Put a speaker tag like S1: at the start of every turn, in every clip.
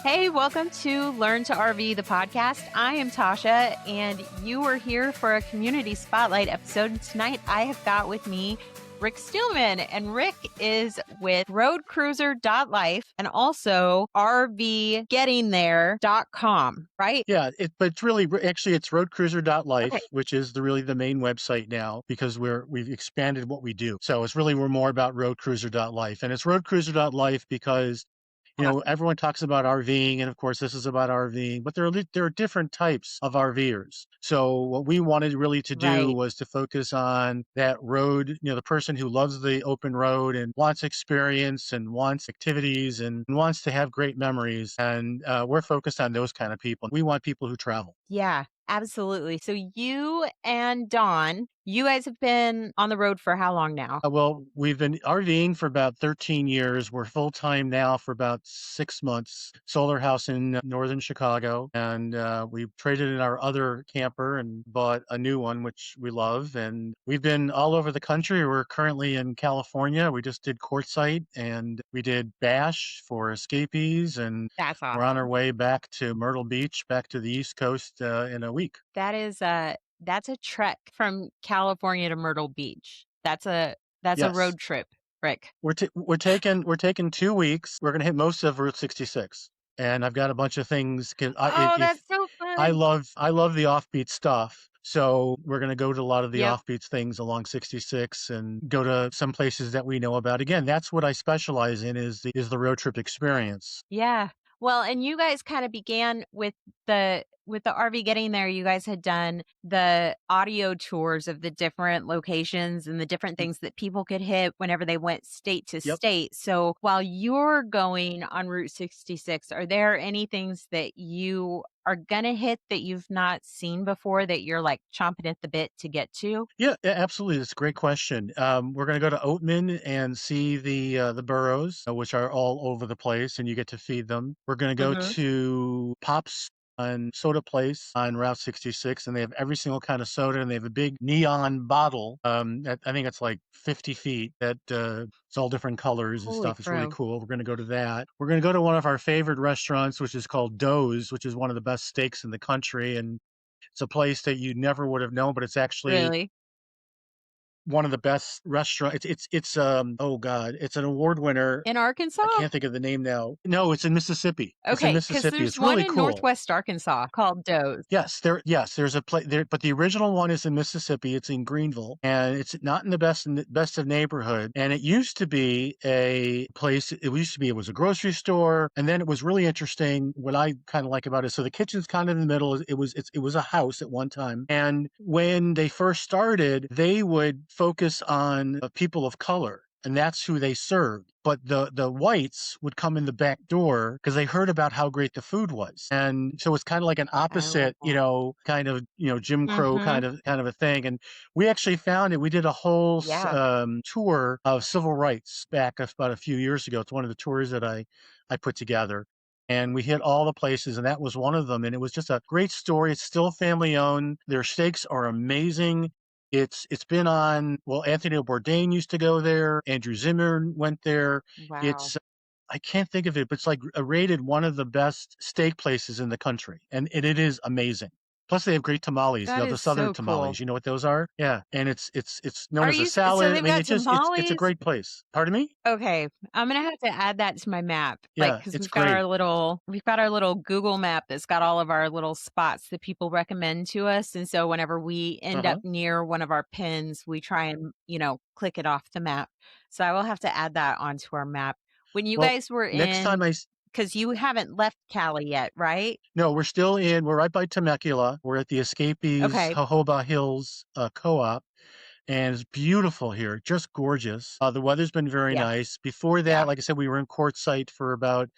S1: Hey, welcome to Learn to RV, the podcast. I am Tasha, and you are here for a community spotlight episode. And tonight, I have got with me Rick Steelman, and Rick is with roadcruiser.life and also rvgettingthere.com, right?
S2: Yeah, but it's really actually it's roadcruiser.life,
S1: Okay.
S2: which is really the main website now because we've expanded what we do. So we're more about roadcruiser.life, and it's roadcruiser.life because everyone talks about RVing, and of course this is about RVing, but there are different types of RVers. So what we wanted really to do
S1: Right.
S2: was to focus on that road, the person who loves the open road and wants experience and wants activities and wants to have great memories. And we're focused on those kind of people. We want people who travel.
S1: Yeah, absolutely. So you and Dawn, you guys have been on the road for how long now?
S2: Well, we've been RVing for about 13 years. We're full time now for about 6 months. Solar house in northern Chicago. And we traded in our other camper and bought a new one, which we love. And we've been all over the country. We're currently in California. We just did Quartzsite and we did Bash for escapees. And
S1: That's
S2: we're on our
S1: awesome.
S2: way back to Myrtle Beach, back to the East Coast in a week.
S1: That's a trek from California to Myrtle Beach. That's a
S2: Yes.
S1: road trip, Rick.
S2: We're taking 2 weeks. We're gonna hit most of Route 66, and I've got a bunch of things. 'Cause
S1: Oh,
S2: if
S1: that's so
S2: I
S1: fun.
S2: love the offbeat stuff, so we're gonna go to a lot of the
S1: Yep.
S2: offbeat things along 66, and go to some places that we know about. Again, that's what I specialize in is the road trip experience.
S1: Yeah. Well, and you guys kind of began with the RV getting there. You guys had done the audio tours of the different locations and the different
S2: Mm,
S1: things that people could hit whenever they went state to
S2: Yep.
S1: state. So while you're going on Route 66, are there any things that you are going to hit that you've not seen before that you're like chomping at the bit to get to?
S2: Yeah, absolutely. That's a great question. We're going to go to Oatman and see the burros, which are all over the place, and you get to feed them. We're going to go
S1: Hmm.
S2: to Pops and Soda Place on Route 66, and they have every single kind of soda, and they have a big neon bottle. I think it's like 50 feet. That it's all different colors and
S1: Holy
S2: stuff. It's really
S1: crow.
S2: cool. We're going to go to that. We're going to go to one of our favorite restaurants, which is called Doe's, which is one of the best steaks in the country, and it's a place that you never would have known, but it's actually
S1: Really?
S2: one of the best restaurant it's oh god, it's an award winner.
S1: In
S2: I
S1: Arkansas?
S2: can't think of the name now. No, it's in Mississippi. It's in
S1: Okay, because
S2: Mississippi.
S1: there's
S2: It's
S1: one
S2: really
S1: in
S2: cool.
S1: Northwest Arkansas called Doe's.
S2: Yes, there's a place there, but the original one is in Mississippi. It's in Greenville, and it's not in the best of neighborhood. And it used to be a place. It was a grocery store, and then it was really interesting. What I kind of like about it, so the kitchen's kind of in the middle. It was a house at one time, and when they first started, they would focus on people of color. And that's who they served. But the whites would come in the back door because they heard about how great the food was. And so it's kind of like an
S1: I love
S2: opposite,
S1: that.
S2: Jim Crow
S1: Mhm.
S2: kind of a thing. And we actually found it. We did a whole
S1: Yeah.
S2: tour of civil rights back about a few years ago. It's one of the tours that I put together. And we hit all the places, and that was one of them. And it was just a great story. It's still family owned. Their steaks are amazing. It's been on. Well, Anthony Bourdain used to go there. Andrew Zimmern went there.
S1: Wow.
S2: It's I can't think of it, but it's like rated one of the best steak places in the country, and it is amazing. Plus, they have great tamales.
S1: That
S2: The
S1: is
S2: southern
S1: so
S2: tamales.
S1: cool.
S2: You know what those are? Yeah, and it's known
S1: Are
S2: as a
S1: you so
S2: salad. I
S1: they've
S2: mean,
S1: got
S2: it's a
S1: tamales?
S2: great place. Pardon me?
S1: Okay, I'm gonna have to add that to my map, like,
S2: Yeah,
S1: because
S2: it's
S1: we've got
S2: great.
S1: our little Google map that's got all of our little spots that people recommend to us, and so whenever we
S2: Uh
S1: end up
S2: huh.
S1: near one of our pins, we try and, click it off the map. So I will have to add that onto our map. When you
S2: Well,
S1: guys were
S2: next time
S1: in, because you haven't left Cali yet, right?
S2: no, we're still in. We're right by Temecula. We're at the Escapees
S1: Okay.
S2: Jojoba Hills Co-op, and it's beautiful here, just gorgeous. The weather's been very
S1: Yeah,
S2: nice. Before that,
S1: yeah.
S2: like I said, we were in Quartzsite for about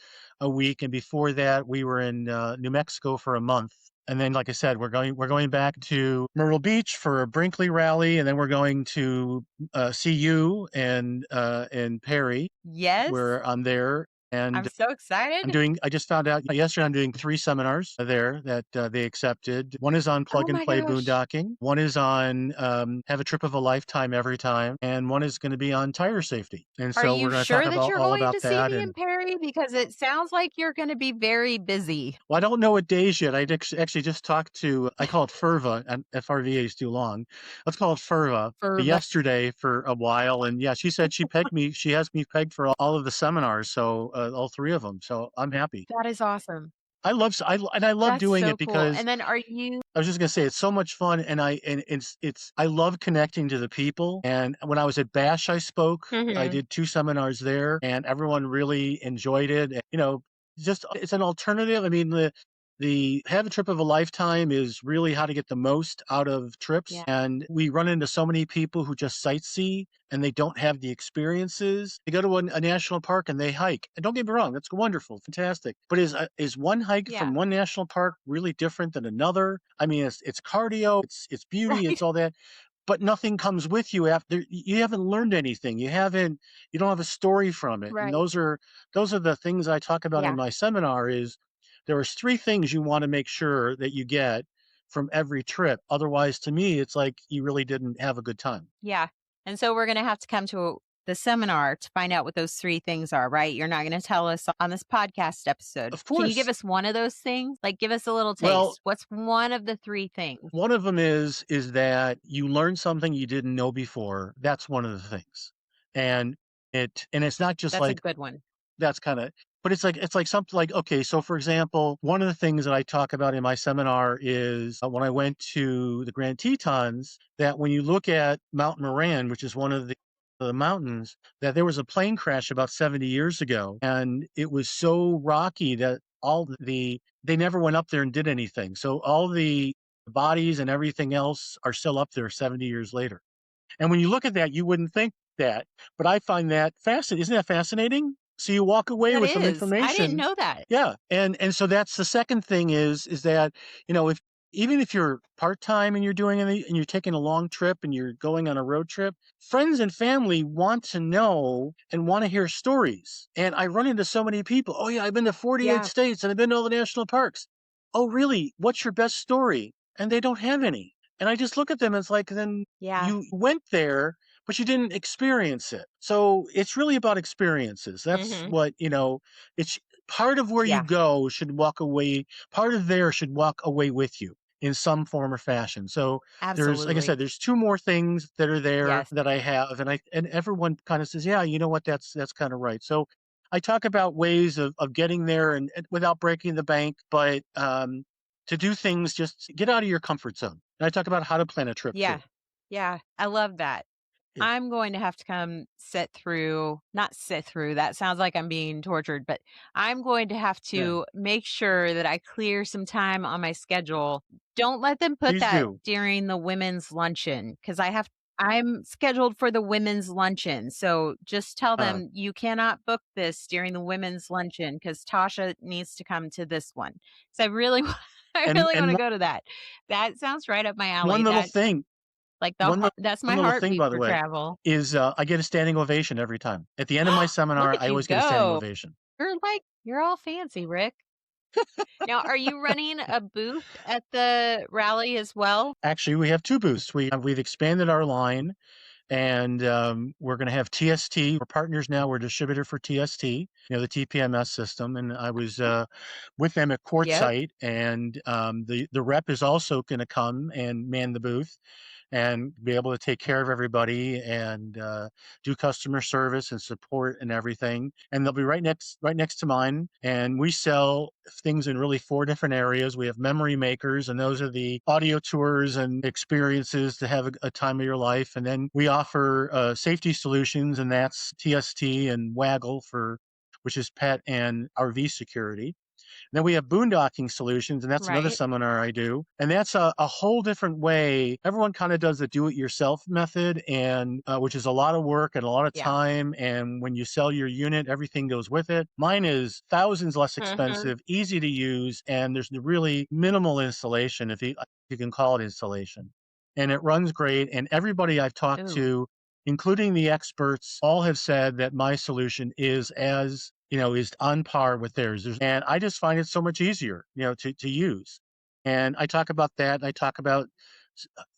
S2: a week, and before that, we were in New Mexico for a month. And then, like I said, we're going back to Myrtle Beach for a Brinkley rally, and then we're going to see you and Perry.
S1: Yes?
S2: Where I'm there. And
S1: I'm so excited.
S2: I just found out yesterday I'm doing 3 seminars there that they accepted. One is on
S1: Oh
S2: plug and
S1: my
S2: play
S1: gosh.
S2: boondocking. One is on have a trip of a lifetime every time. And one is going to be on tire safety. And
S1: Are
S2: so we're
S1: you
S2: going to talk
S1: sure that
S2: about
S1: you're
S2: all
S1: going
S2: about
S1: to see
S2: that.
S1: me
S2: And
S1: in Perry? Because it sounds like you're going to be very busy.
S2: well, I don't know what days yet. Actually just talked to, I call it FERVA, and FRVA is too long. Let's call it FERVA
S1: For
S2: yesterday for a while. And yeah, she said she pegged me. She has me pegged for all of the seminars. So all 3 of them. So I'm happy.
S1: that is awesome.
S2: I love
S1: That's
S2: doing
S1: so
S2: it
S1: cool.
S2: because
S1: And then are you
S2: I was just gonna say it's so much fun, and I love connecting to the people. And when I was at Bash, I spoke. I
S1: Mhm.
S2: did 2 seminars there, and everyone really enjoyed it. And, just it's an alternative. I mean, the have a trip of a lifetime is really how to get the most out of trips.
S1: Yeah.
S2: And we run into so many people who just sightsee and they don't have the experiences. They go to a national park and they hike. And don't get me wrong, that's wonderful, fantastic. But is one hike
S1: Yeah.
S2: from one national park really different than another? I mean, it's cardio, it's beauty,
S1: Right.
S2: it's all that, but nothing comes with you after. You haven't learned anything. You don't have a story from it. And
S1: Right.
S2: those are the things I talk about in
S1: Yeah.
S2: my seminar. Is there are 3 things you want to make sure that you get from every trip. Otherwise, to me, it's like you really didn't have a good time.
S1: Yeah. And so we're going to have to come to the seminar to find out what those 3 things are, right? You're not going to tell us on this podcast episode.
S2: Of
S1: Can you give
S2: course.
S1: us one of those things? Like give us a little
S2: Well,
S1: taste. What's one of the 3 things?
S2: one of them is that you learn something you didn't know before. That's one of the things. And it's not just
S1: That's a
S2: like
S1: good one.
S2: that's kinda, but it's like something like, okay, so for example, one of the things that I talk about in my seminar is, when I went to the Grand Tetons, that when you look at Mount Moran, which is one of the mountains, that there was a plane crash about 70 years ago, and it was so rocky that they never went up there and did anything. So all the bodies and everything else are still up there 70 years later. And when you look at that, you wouldn't think that, but I find that fascinating. Isn't that fascinating? So you walk away
S1: That
S2: with some
S1: is. I didn't
S2: information.
S1: know that.
S2: Yeah, and so that's the second thing is that, if even if you're part-time and you're doing and you're taking a long trip and you're going on a road trip, friends and family want to know and want to hear stories. And I run into so many people, "Oh yeah, I've been to 48
S1: Yeah.
S2: states and I've been to all the national parks." "Oh really? What's your best story?" And they don't have any. And I just look at them and it's like, then
S1: Yeah.
S2: you went there, but you didn't experience it. So it's really about experiences. That's
S1: Mhm.
S2: what, it's part of where you
S1: Yeah.
S2: go should walk away, part of there should walk away with you in some form or fashion. So like I said,
S1: Absolutely.
S2: there's 2 more things that are there
S1: Yes.
S2: that I have. And everyone kind of says, yeah, you know what, that's kind of right. So I talk about ways of getting there and without breaking the bank, but to do things, just get out of your comfort zone. And I talk about how to plan a trip
S1: Yeah.
S2: too.
S1: Yeah. I love that.
S2: Yeah.
S1: I'm going to have to come not sit through, that sounds like I'm being tortured, but I'm going to have
S2: Yeah.
S1: to make sure that I clear some time on my schedule. Don't let them put
S2: Please
S1: that
S2: do.
S1: during the women's luncheon because I'm scheduled for the women's luncheon. So just tell
S2: Uh,
S1: them you cannot book this during the women's luncheon because Tasha needs to come to this one. So I really, I
S2: and
S1: really want
S2: and
S1: to
S2: one
S1: go to that. That sounds right up my
S2: one
S1: alley.
S2: little thing
S1: Like
S2: One li
S1: that's
S2: one
S1: my
S2: little thing,
S1: heartbeat
S2: by the
S1: for
S2: way,
S1: travel.
S2: is, I get a standing ovation every time. At the end of my
S1: Look
S2: seminar,
S1: at
S2: I
S1: you
S2: always get a standing
S1: go.
S2: ovation.
S1: You're all fancy, Rick. Now, are you running a booth at the rally as well?
S2: Actually, we have 2 booths. We've expanded our line, and, we're gonna have TST. We're partners now. We're a distributor for TST, the TPMS system, and I was, with them at
S1: Yep.
S2: Quartzsite, and, the rep is also gonna come and man the booth and be able to take care of everybody and do customer service and support and everything. And they'll be right next to mine. And we sell things in really 4 different areas. We have memory makers, and those are the audio tours and experiences to have a time of your life. And then we offer safety solutions, and that's TST and Waggle which is pet and RV security. Then we have boondocking solutions, and that's another
S1: Right.
S2: seminar I do. And that's a whole different way. Everyone kind of does the do it yourself method, and which is a lot of work and a lot of
S1: Yeah.
S2: time. And when you sell your unit, everything goes with it. Mine is thousands less
S1: Mhm.
S2: expensive, easy to use, and there's really minimal installation, if you can call it installation. And it runs great. And everybody I've talked
S1: Ooh.
S2: to, including the experts, all have said that my solution is as is on par with theirs. And I just find it so much easier, to use. And I talk about that. And I talk about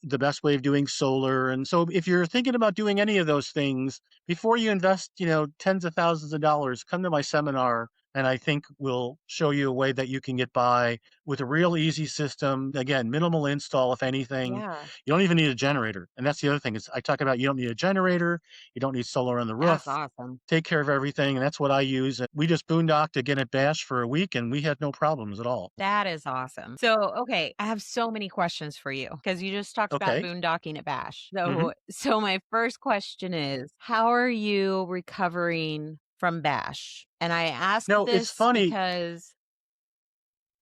S2: the best way of doing solar. And so if you're thinking about doing any of those things, before you invest, tens of thousands of dollars, come to my seminar. And I think we'll show you a way that you can get by with a real easy system. Again, minimal install, if anything.
S1: Yeah,
S2: You don't even need a generator. And that's the other thing is I talk about you don't need a generator. You don't need solar on the
S1: that's
S2: roof,
S1: awesome.
S2: take care of everything, and that's what I use. And we just boondocked again at Bash for a week, and we had no problems at all.
S1: That is awesome. So, okay, I have so many questions for you because you just talked about
S2: Okay.
S1: boondocking at Bash.
S2: Mhm.
S1: So my first question is, how are you recovering from Bash? And I ask
S2: No, it's
S1: this
S2: funny.
S1: because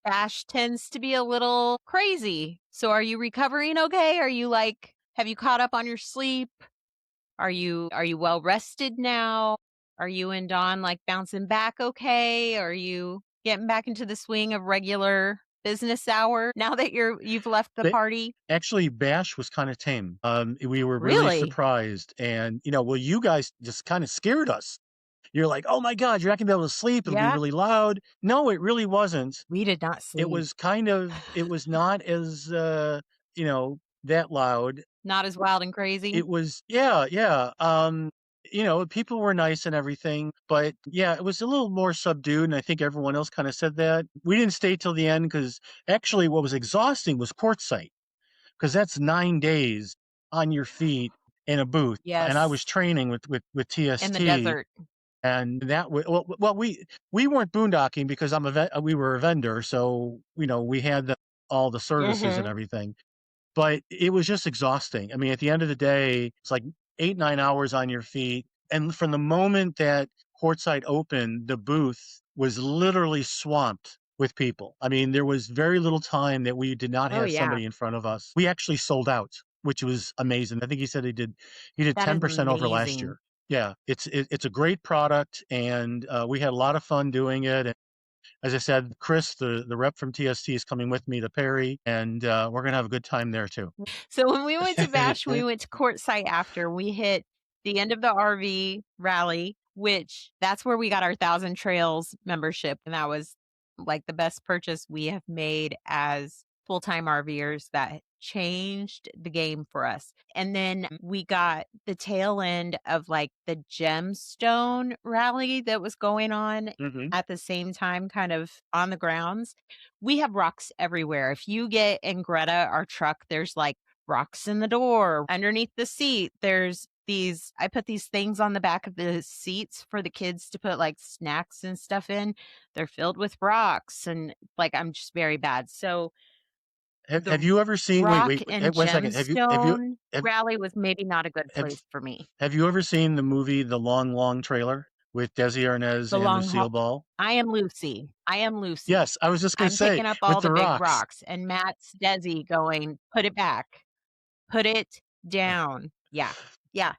S1: Bash tends to be a little crazy. So, are you recovering okay? Are you like, have you caught up on your sleep? Are you well rested now? Are you and Dawn like bouncing back okay? Are you getting back into the swing of regular business hour now that you've left the
S2: Ba
S1: party?
S2: Actually, Bash was kinda tame. We were really
S1: Really?
S2: surprised, and, well, you guys just kinda scared us. You're like, "Oh my god, you're not gonna be able to sleep, it'll be
S1: Yeah.
S2: really loud." No, it really wasn't.
S1: We did not
S2: It
S1: sleep.
S2: was it was not as, that loud.
S1: Not as wild and crazy.
S2: It was yeah, yeah, people were nice and everything, but, yeah, it was a little more subdued, and I think everyone else kinda said that. We didn't stay till the end because actually what was exhausting was Quartzsite, because that's 9 days on your feet in a booth, and I was
S1: Yes.
S2: training with
S1: In the
S2: TST,
S1: desert.
S2: and that wa well, we weren't boondocking because we were a vendor, so, we had all the services and
S1: Mhm.
S2: everything. But it was just exhausting. I mean, at the end of the day, it's like 8, 9 hours on your feet, and from the moment that Quartzsite opened, the booth was literally swamped with people. I mean, there was very little time that we did not
S1: Oh
S2: have
S1: yeah.
S2: somebody in front of us. We actually sold out, which was amazing. I think he said he did
S1: That is
S2: 10% over last
S1: amazing.
S2: year. Yeah, it's a great product, and, we had a lot of fun doing it. As I said, Chris, the rep from TST is coming with me to Perry, and, we're gonna have a good time there too.
S1: So when we went to Bash, we went to Quartzsite after. We hit the end of the RV rally, which that's where we got our Thousand Trails membership. And that was like the best purchase we have made as full-time RVers. That changed the game for us. And then we got the tail end of like the gemstone rally that was going on
S2: Mhm.
S1: at the same time, kind of on the grounds. We have rocks everywhere. If you get in Greta, our truck, there's like rocks in the door, underneath the seat. I put these things on the back of the seats for the kids to put like snacks and stuff in. They're filled with rocks and like I'm just very bad. So
S2: Have
S1: the
S2: you ever seen wait,
S1: rock
S2: wait, wait,
S1: and
S2: 1 second.
S1: gemstone
S2: Have
S1: rally was maybe not a good
S2: have
S1: place for me.
S2: have you ever seen the movie The Long, Long Trailer with Desi Arnaz
S1: The
S2: and
S1: long haul.
S2: Lucille Ball?
S1: I am Lucy. I am Lucy.
S2: Yes, I was just gonna
S1: I'm
S2: say,
S1: picking up
S2: with
S1: all
S2: the
S1: the big
S2: rocks.
S1: rocks and Matt's Desi going, put it back. Put it down. Yeah. Yeah.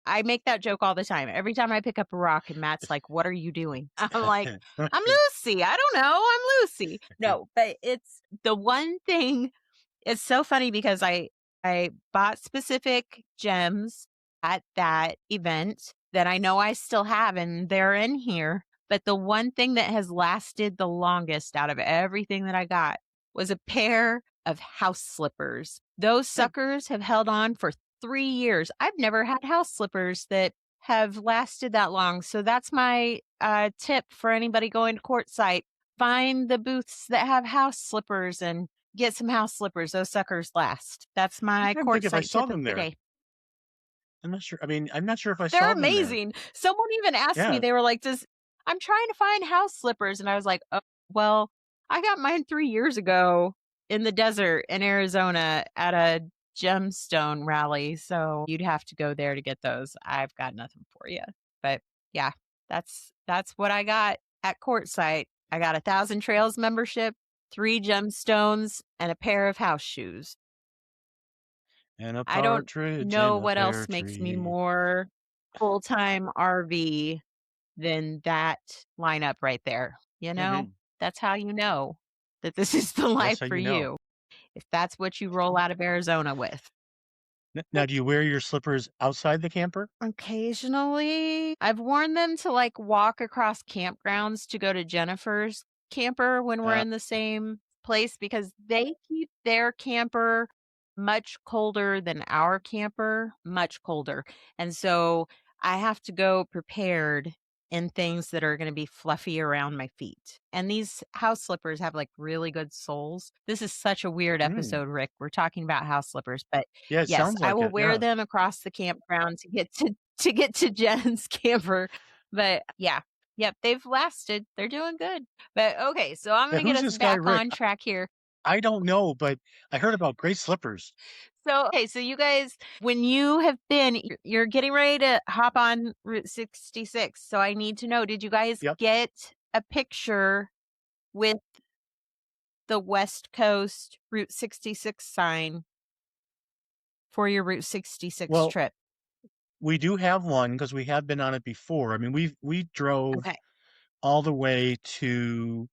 S1: I make that joke all the time. Every time I pick up a rock and Matt's like, "What are you doing?" I'm like, "I'm Lucy. I don't know. I'm Lucy." No, but it's the one thing. It's so funny because I bought specific gems at that event that I know I still have and they're in here, but the one thing that has lasted the longest out of everything that I got was a pair of house slippers. Those suckers have held on for 3 years. I've never had house slippers that have lasted that long. So that's my tip for anybody going to Quartzsite. Find the booths that have house slippers and get some house slippers. Those suckers last. That's
S2: I'm
S1: my
S2: trying to think if I
S1: Quartzsite
S2: saw
S1: tip of
S2: them
S1: the
S2: there.
S1: day.
S2: I'm not sure. I mean, I'm not sure if I
S1: They're
S2: saw them there.
S1: amazing. Someone even asked me,
S2: Yeah.
S1: they were like, "Does I'm trying to find house slippers." And I was like, "Oh, well, I got mine 3 years ago in the desert in Arizona at a gemstone rally. So you'd have to go there to get those. I've got nothing for you." But yeah, that's what I got at Quartzsite. I got a Thousand Trails membership, 3 gemstones, and a pair of house shoes.
S2: And a
S1: I don't
S2: partridge
S1: know
S2: in a
S1: what
S2: pear
S1: else makes me
S2: tree.
S1: more full-time RV than that lineup right there, you know?
S2: Mhm.
S1: That's how you know that this is the
S2: That's
S1: life
S2: how
S1: for
S2: you know.
S1: you, if that's what you roll out of Arizona with.
S2: Now, do you wear your slippers outside the camper?
S1: Occasionally, I've worn them to like walk across campgrounds to go to Jennifer's camper when we're
S2: Uh,
S1: in the same place because they keep their camper much colder than our camper, much colder. And so I have to go prepared in things that are going to be fluffy around my feet. And these house slippers have like really good soles. This is such a weird
S2: mm,
S1: episode, Rick. We're talking about house slippers, but
S2: yeah, it
S1: yes,
S2: sounds
S1: I
S2: like
S1: will
S2: it.
S1: wear
S2: Yeah.
S1: them across the campground to get to Jen's camper. But yeah. Yep, they've lasted. They're doing good. But okay, so I'm
S2: Yeah,
S1: gonna get
S2: who's
S1: us
S2: this guy,
S1: back
S2: Rick?
S1: on track here.
S2: I don't know, but I heard about great slippers.
S1: So okay, so you guys, when you have been, you're getting ready to hop on Route 66. So I need to know, did you guys
S2: Yep.
S1: get a picture with the West Coast Route 66 sign for your Route 66
S2: Well,
S1: trip?
S2: we do have one because we have been on it before. I mean, we drove
S1: Okay.
S2: all the way to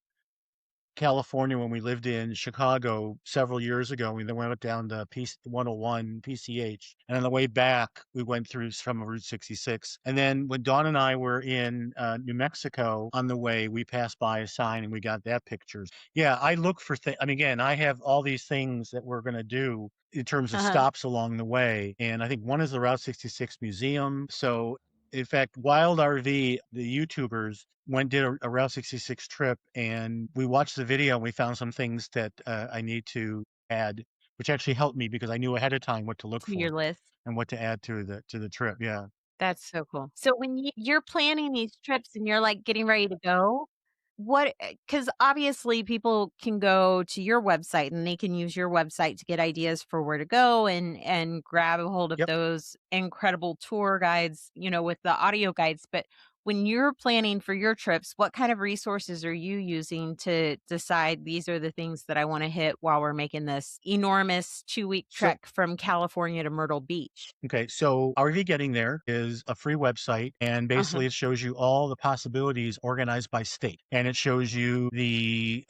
S2: California when we lived in Chicago several years ago. We then went down to 101 PCH. And on the way back, we went through from Route 66. And then when Dawn and I were in New Mexico on the way, we passed by a sign and we got that pictures. Yeah, I look for things. I mean, again, I have all these things that we're going to do in terms of
S1: Uh-huh.
S2: stops along the way. And I think one is the Route 66 Museum. So in fact, Wild RV, the YouTubers, did a Route 66 trip, and we watched the video and we found some things that I need to add, which actually helped me because I knew ahead of time what to look
S1: To
S2: for
S1: your list.
S2: and what to add to the trip. Yeah.
S1: That's so cool. So when you're planning these trips and you're, like, getting ready to go, what because obviously people can go to your website and they can use your website to get ideas for where to go and grab a hold of
S2: Yep.
S1: those incredible tour guides, with the audio guides, but when you're planning for your trips, what kind of resources are you using to decide these are the things that I wanna hit while we're making this enormous 2-week
S2: So
S1: trek from California to Myrtle Beach?
S2: okay, so RV Getting There is a free website, and
S1: Uh-huh.
S2: basically it shows you all the possibilities organized by state, and it shows you the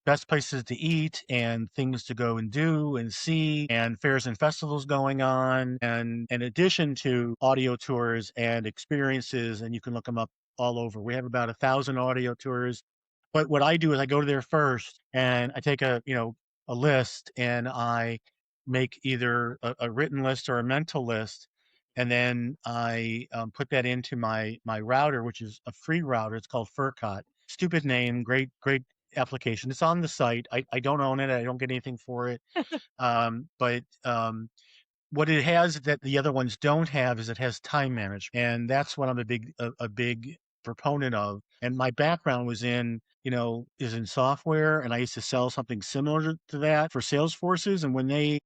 S2: best places to eat and things to go and do and see, and fairs and festivals going on, and in addition to audio tours and experiences, and you can look them up all over. We have about 1,000 audio tours. But what I do is I go to there first, and I take a list, and I make either a written list or a mental list, and then I put that into my router, which is a free router. It's called Furcot. Stupid name, great application. It's on the site. I don't own it. I don't get anything for it. But what it has that the other ones don't have is it has time management, and that's what I'm a big proponent of. And my background was is in software, and I used to sell something similar to that for sales forces. And when the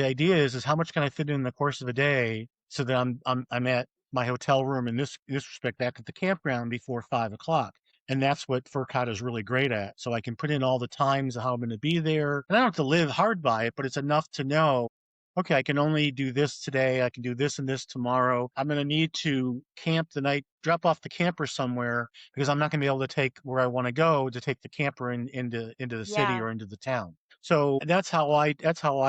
S2: idea is how much can I fit in the course of a day so that I'm at my hotel room in this respect back at the campground before 5 o'clock. And that's what Furcot is really great at. So I can put in all the times of how I'm going to be there. And I don't have to live hard by it, but it's enough to know, okay, I can only do this today. I can do this and this tomorrow. I'm going to need to camp the night, drop off the camper somewhere because I'm not going to be able to take where I want to go to take the camper into the city
S1: Yeah.
S2: or into the town. So that's how I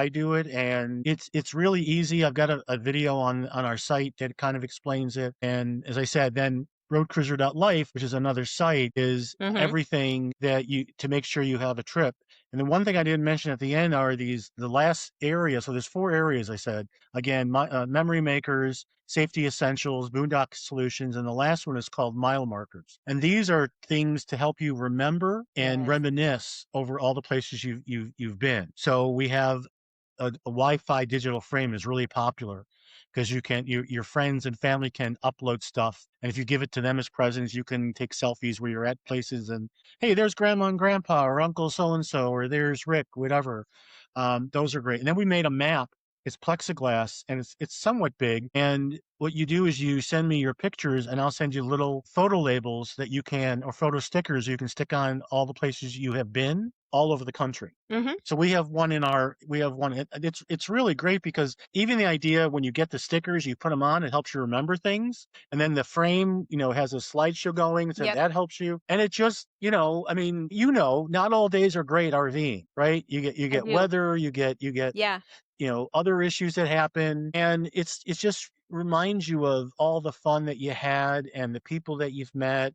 S2: do it, and it's really easy. I've got a video on our site that kind of explains it. And as I said, then roadcruiser.life, which is another site, is
S1: Mhm.
S2: everything that you to make sure you have a trip. And then one thing I didn't mention at the end are the last area. So there's 4 areas I said. Again, memory makers, safety essentials, boondock solutions, and the last one is called mile markers. And these are things to help you remember and
S1: Yes.
S2: reminisce over all the places you've been. So we have a Wi-Fi digital frame is really popular because your friends and family can upload stuff, and if you give it to them as presents, you can take selfies where you're at places and hey, there's grandma and grandpa or uncle so and so or there's Rick, whatever. Those are great. And then we made a map. It's plexiglass and it's somewhat big. And what you do is you send me your pictures, and I'll send you little photo labels that you can or photo stickers you can stick on all the places you have been all over the country.
S1: Mhm.
S2: So we have one. It's really great because even the idea when you get the stickers, you put them on, it helps you remember things. And then the frame, has a slideshow going, so
S1: Yep,
S2: that helps you. And it just, I mean, not all days are great RVing, right? You
S1: I
S2: get
S1: do.
S2: weather, you get
S1: Yeah.
S2: other issues that happen, and it just reminds you of all the fun that you had and the people that you've met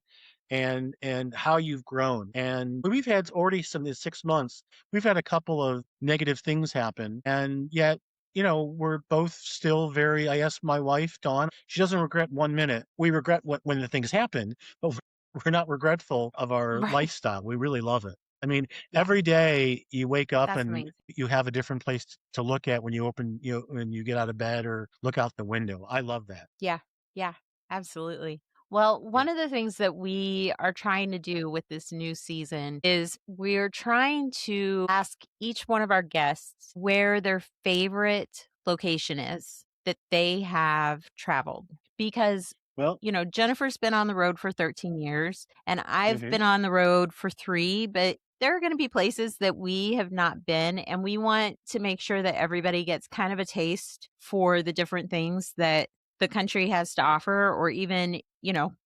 S2: and how you've grown. And we've had already some in 6 months, we've had a couple of negative things happen, and yet we're both still very. I asked my wife, Dawn, she doesn't regret 1 minute. We regret when the things happen, but we're not regretful of our
S1: Right.
S2: lifestyle. We really love it. I mean,
S1: Yeah,
S2: every day you wake up
S1: that's
S2: and
S1: amazing.
S2: you have a different place to look at when when you get out of bed or look out the window. I love that.
S1: Yeah. Yeah, absolutely. Well,
S2: Yeah.
S1: one of the things that we are trying to do with this new season is we're trying to ask each one of our guests where their favorite location is that they have traveled. Because,
S2: Well,
S1: Jennifer's been on the road for 13 years and I've
S2: mhm.
S1: been on the road for 3, but there are going to be places that we have not been. And we want to make sure that everybody gets kind of a taste for the different things that the country has to offer, or even,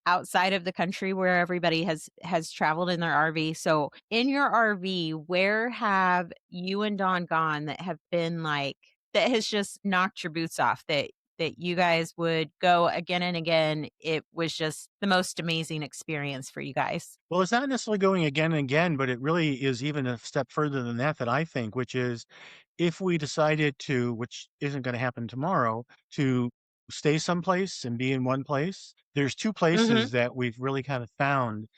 S1: outside of the country where everybody has traveled in their RV. So, in your RV, where have you and Dawn gone that have been like that has just knocked your boots off, that you guys would go again and again? It was just the most amazing experience for you guys.
S2: Well, it's not necessarily going again and again, but it really is even a step further than that I think, which is if we decided to, which isn't going to happen tomorrow, to stay someplace and be in one place, there's two
S1: Mhm.
S2: places that we've really kind of found.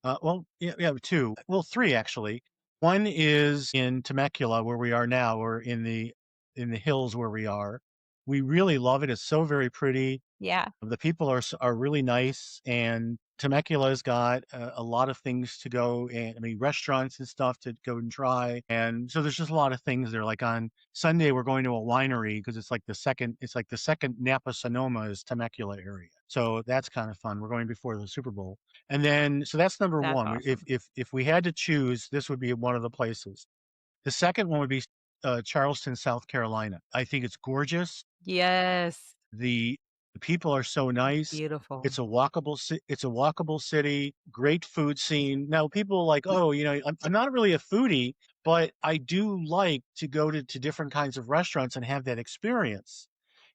S2: Well, yeah, two. Well, three actually. One is in Temecula, where we are now, or in the hills where we are. We really love it. It's so very pretty.
S1: Yeah.
S2: The people are really nice, and Temecula's got a lot of things to go, and I mean restaurants and stuff to go and try, and so there's just a lot of things there. Like on Sunday, we're going to a winery because it's like the second Napa Sonoma is Temecula area, so that's kind of fun. We're going before the Super Bowl, and then so that's number
S1: That's
S2: one.
S1: awesome.
S2: If we had to choose, this would be one of the places. The second one would be Charleston, South Carolina. I think it's gorgeous.
S1: Yes.
S2: The the people are so nice.
S1: Beautiful.
S2: It's a walkable city, great food scene. Now people are like, "Oh, I'm not really a foodie, but I do like to go to different kinds of restaurants and have that experience."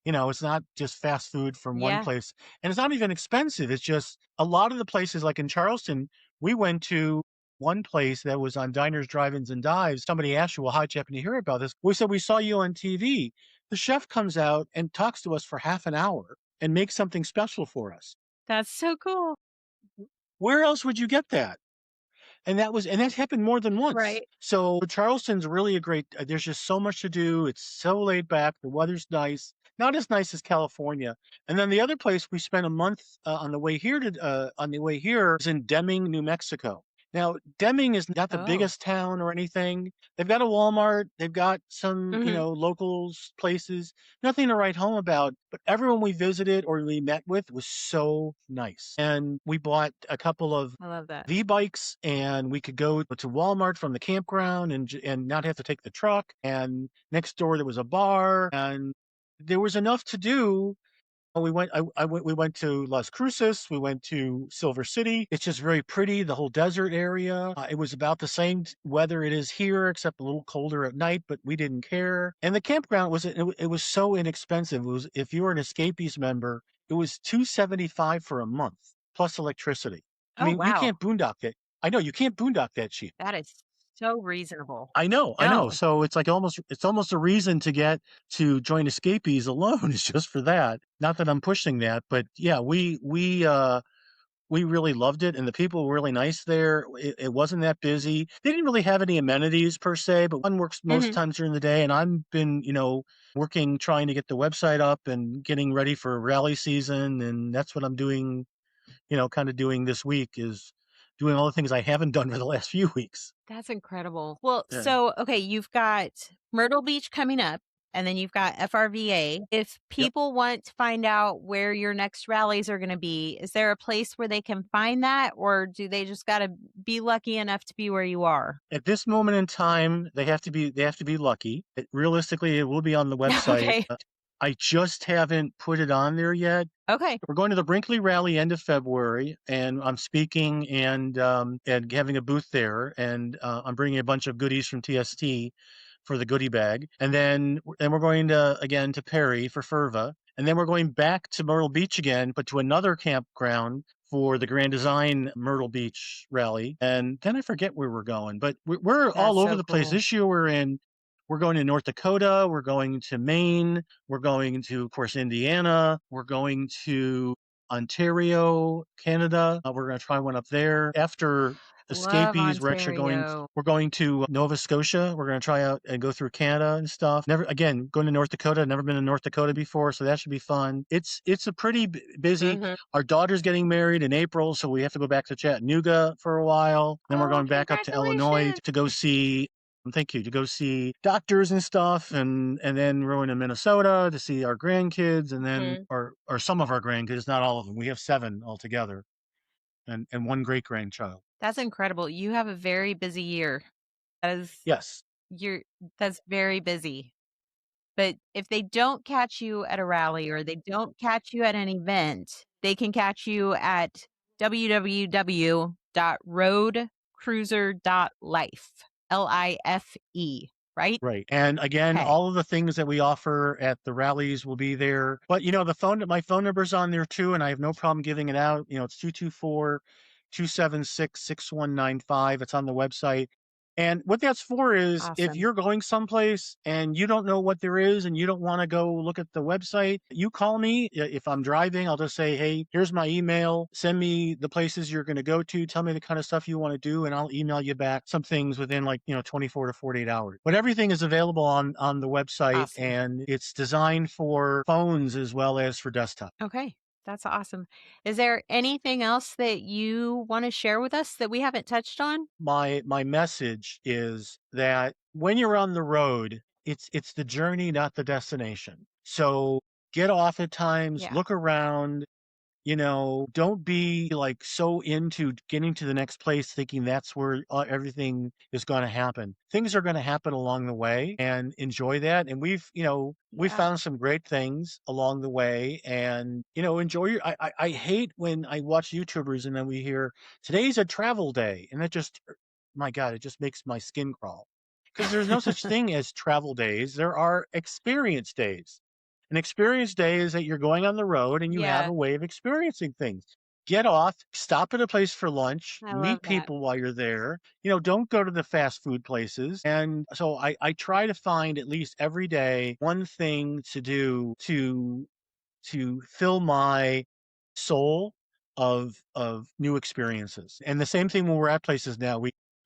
S2: It's not just fast food from one
S1: Yeah.
S2: place, and it's not even expensive. It's just a lot of the places like in Charleston, we went to one place that was on Diners, Drive-ins, and Dives. Somebody asked you, "Well, how'd you happen to hear about this?" We said, "We saw you on TV." The chef comes out and talks to us for half an hour and makes something special for us.
S1: That's so cool.
S2: Where else would you get that? And that happened more than once.
S1: Right.
S2: So Charleston's really a great. There's just so much to do. It's so laid back. The weather's nice, not as nice as California. And then the other place we spent a month on the way here is in Deming, New Mexico. Now Deming is not the
S1: Oh.
S2: biggest town or anything. They've got a Walmart. They've got some
S1: Mhm.
S2: locals places. Nothing to write home about. But everyone we visited or we met with was so nice. And we bought a couple of
S1: I love that.
S2: V-bikes, and we could go to Walmart from the campground and not have to take the truck. And next door there was a bar, and there was enough to do. We went to Las Cruces. We went to Silver City. It's just very pretty. The whole desert area. It was about the same weather it is here, except a little colder at night. But we didn't care. And the campground it was so inexpensive. It was if you were an Escapees member, it was $275 for a month plus electricity. I
S1: Oh,
S2: mean, you
S1: wow.
S2: can't boondock it. I know you can't boondock that cheap.
S1: That is so reasonable.
S2: I know, I know.
S1: No,
S2: So it's almost a reason to get to join Escapees alone is just for that. Not that I'm pushing that, but yeah, we really loved it, and the people were really nice there. It wasn't that busy. They didn't really have any amenities per se, but one works most
S1: Mhm.
S2: times during the day, and I've been working trying to get the website up and getting ready for rally season, and that's what I'm doing. Kind of doing this week is doing all the things I haven't done for the last few weeks.
S1: That's incredible. Well,
S2: Yeah.
S1: so, okay, you've got Myrtle Beach coming up, and then you've got FRVA. If
S2: Yep.
S1: people want to find out where your next rallies are gonna be, is there a place where they can find that, or do they just gotta be lucky enough to be where you are?
S2: At this moment in time, they have to be lucky. Realistically, it will be on the website.
S1: Okay.
S2: I just haven't put it on there yet.
S1: Okay.
S2: We're going to the Brinkley Rally end of February, and I'm speaking and having a booth there, and I'm bringing a bunch of goodies from TST. for the goodie bag. And then we're going to again to Perry for Furva. And then we're going back to Myrtle Beach again, but to another campground for the Grand Design Myrtle Beach rally. And then I forget where we're going, but we're all
S1: That's
S2: over
S1: so
S2: the place.
S1: cool.
S2: This year we're going to North Dakota, we're going to Maine, we're going to, of course, Indiana, we're going to Ontario, Canada. We're going to try one up there. After
S1: Love
S2: Escapees,
S1: Ontario.
S2: we're going to Nova Scotia. We're going to try out and go through Canada and stuff. Never again going to North Dakota. Never been to North Dakota before, so that should be fun. It's a pretty busy.
S1: Hmm.
S2: Our daughter's getting married in April, so we have to go back to Chattanooga for a while. Then we're
S1: Oh,
S2: going back up to Illinois
S1: congratulations.
S2: to go see. Thank you, to go see doctors and stuff, and then we're going to Minnesota to see our grandkids, and then
S1: Mhm.
S2: or some of our grandkids, not all of them. We have 7 altogether, and one great grandchild.
S1: That's incredible. You have a very busy year. That is
S2: Yes.
S1: you're that's very busy. But if they don't catch you at a rally or they don't catch you at an event, they can catch you at www.roadcruiser.life. Life, right?
S2: Right. And again,
S1: Okay.
S2: all of the things that we offer at the rallies will be there. But my phone number's on there too, and I have no problem giving it out. It's 224-276-6195. It's on the website. And what that's for is if
S1: Awesome.
S2: you're going someplace and you don't know what there is and you don't want to go look at the website, you call me. If I'm driving, I'll just say, hey, here's my email. Send me the places you're going to go to. Tell me the kind of stuff you want to do, and I'll email you back some things within 24 to 48 hours. But everything is available on the website,
S1: Awesome.
S2: and it's designed for phones as well as for desktop.
S1: Okay. That's awesome. Is there anything else that you want to share with us that we haven't touched on?
S2: My message is that when you're on the road, it's the journey, not the destination. So get off at times,
S1: Yeah.
S2: look around, don't be like so into getting to the next place thinking that's where everything is going to happen. Things are going to happen along the way, and enjoy that. And we've
S1: Yeah.
S2: found some great things along the way, and enjoy I hate when I watch YouTubers and then we hear today's a travel day, and that just, my God, it just makes my skin crawl, because there's no such thing as travel days. There are experience days. An experience day is that you're going on the road and you have
S1: Yeah.
S2: a way of experiencing things. Get off, stop at a place for lunch,
S1: I love
S2: meet
S1: that.
S2: people while you're there. Don't go to the fast food places. And so I try to find at least every day one thing to do to fill my soul of new experiences. And the same thing when we're at places now.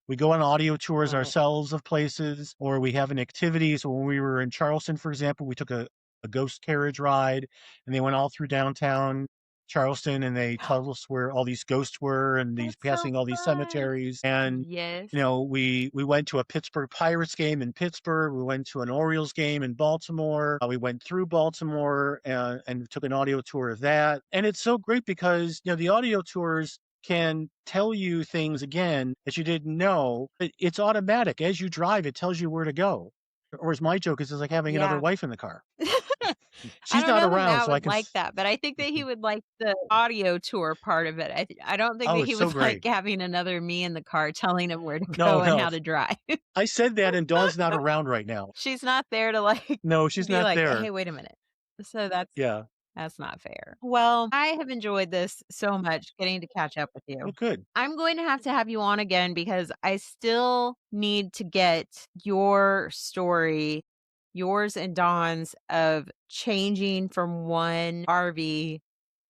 S2: We go on audio tours
S1: Love it.
S2: ourselves of places, or we have an activity. So when we were in Charleston, for example, we took a ghost carriage ride, and they went all through downtown Charleston, and they told us where all these ghosts were, and these
S1: That's so
S2: passing all these
S1: fun.
S2: cemeteries. And
S1: Yes.
S2: we went to a Pittsburgh Pirates game in Pittsburgh. We went to an Orioles game in Baltimore. We went through Baltimore, and took an audio tour of that. And it's so great because the audio tours can tell you things again that you didn't know. It's automatic. As you drive, it tells you where to go. Or as my joke is, it's like having another
S1: Yeah.
S2: wife in the car.
S1: I
S2: She's
S1: don't
S2: not
S1: know that
S2: around,
S1: Matt
S2: so I
S1: would
S2: can.
S1: like that, but I think that he would like the audio tour part of it. I don't think
S2: Oh,
S1: that
S2: it's
S1: he
S2: so
S1: would like
S2: great.
S1: having another me in the car telling him where to
S2: No,
S1: go and
S2: no.
S1: how to drive.
S2: I said that, and Dawn's not around right now.
S1: She's not there to like
S2: No, she's
S1: be
S2: not
S1: like,
S2: there.
S1: "Hey, wait a minute." So
S2: Yeah.
S1: that's not fair. Well, I have enjoyed this so much getting to catch up with
S2: Oh,
S1: you.
S2: good.
S1: I'm going to have you on again because I still need to get your story, yours and Dawn's, of changing from one RV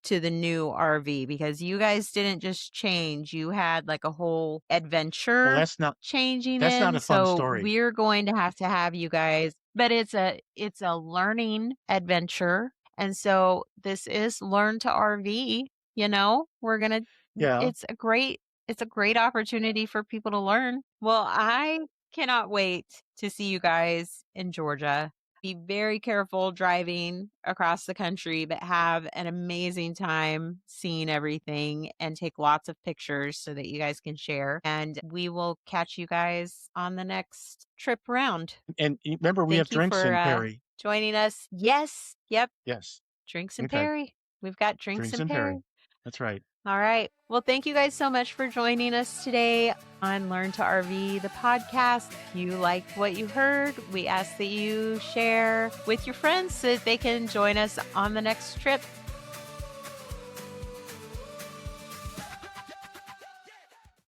S1: to the new RV, because you guys didn't just change, you had like a whole
S2: Well,
S1: adventure changing
S2: that's not
S1: in.
S2: a fun
S1: So
S2: story.
S1: we're going to have you guys, but it's a learning adventure. And so this is Learn to RV, we're going to
S2: Yeah.
S1: it's a great opportunity for people to learn. Well, I cannot wait to see you guys in Georgia. Be very careful driving across the country, but have an amazing time seeing everything and take lots of pictures so that you guys can share. And we will catch you guys on the next trip around.
S2: And remember, we have
S1: Thank you
S2: drinks
S1: for
S2: in Perry.
S1: joining us. Yes. Yep.
S2: Yes.
S1: Drinks in
S2: Okay.
S1: Perry. We've got drinks
S2: Drinks
S1: in
S2: in
S1: Perry.
S2: Perry. That's right.
S1: All right. Well, thank you guys so much for joining us today on Learn to RV, the podcast. If you liked what you heard, we ask that you share with your friends so that they can join us on the next trip.